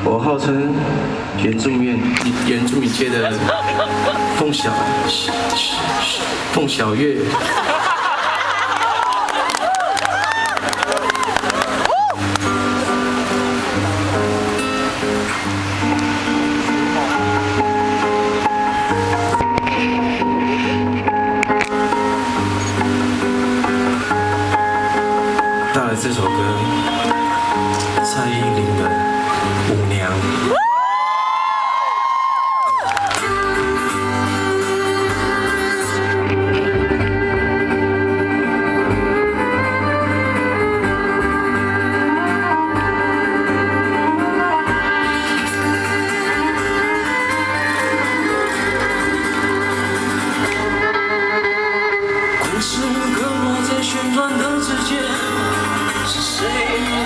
我号称原住民界的凤小岳。带来这首歌，蔡依林的《舞娘》。故事刻画在旋转的指尖，是谁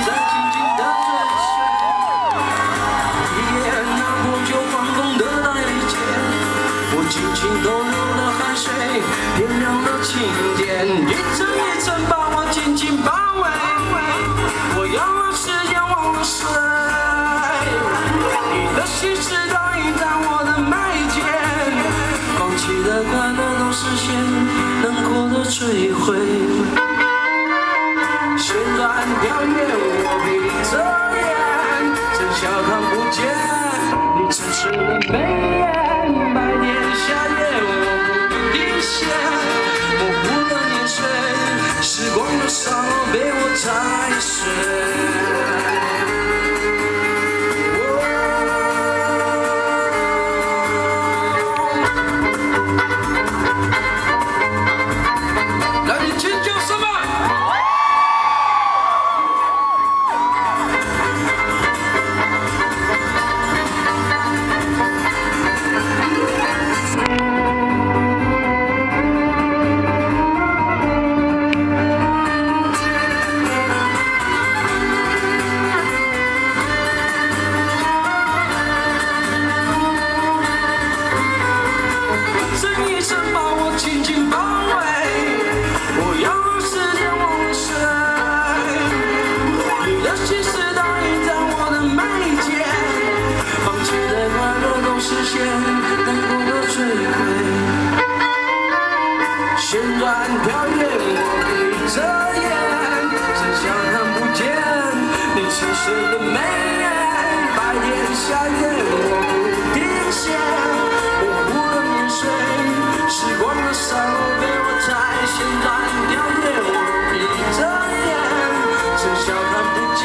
在静静地追随？一眼那破旧晃动的代件，我轻轻都流了汗水，点亮了琴键，一层一层把我紧紧包围。我要了时间，忘了睡，你的心事倒映在我的眉间，放弃的快乐都实现，难过的摧毁。旋转跳跃，我闭着眼，真相看不见你城市的眉眼。百年夏夜，我不停歇，模糊了年岁，时光的沙漏被我踩碎。旋转跳跃，我闭着眼，真相看不见你沉睡的眉眼。白天下夜，我不停歇，模糊了年岁，时光的沙漏被我踩。旋转跳跃，我闭着眼，真相看不见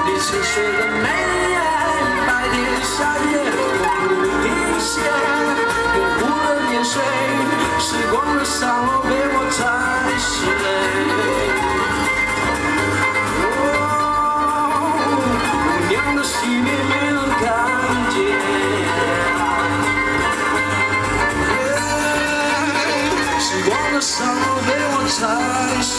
你沉睡的眉眼。白天下夜，我不停歇，模糊了年岁。时光的沙漏被我踩碎，舞娘的熄灭没人看见，时光的沙漏被我踩碎。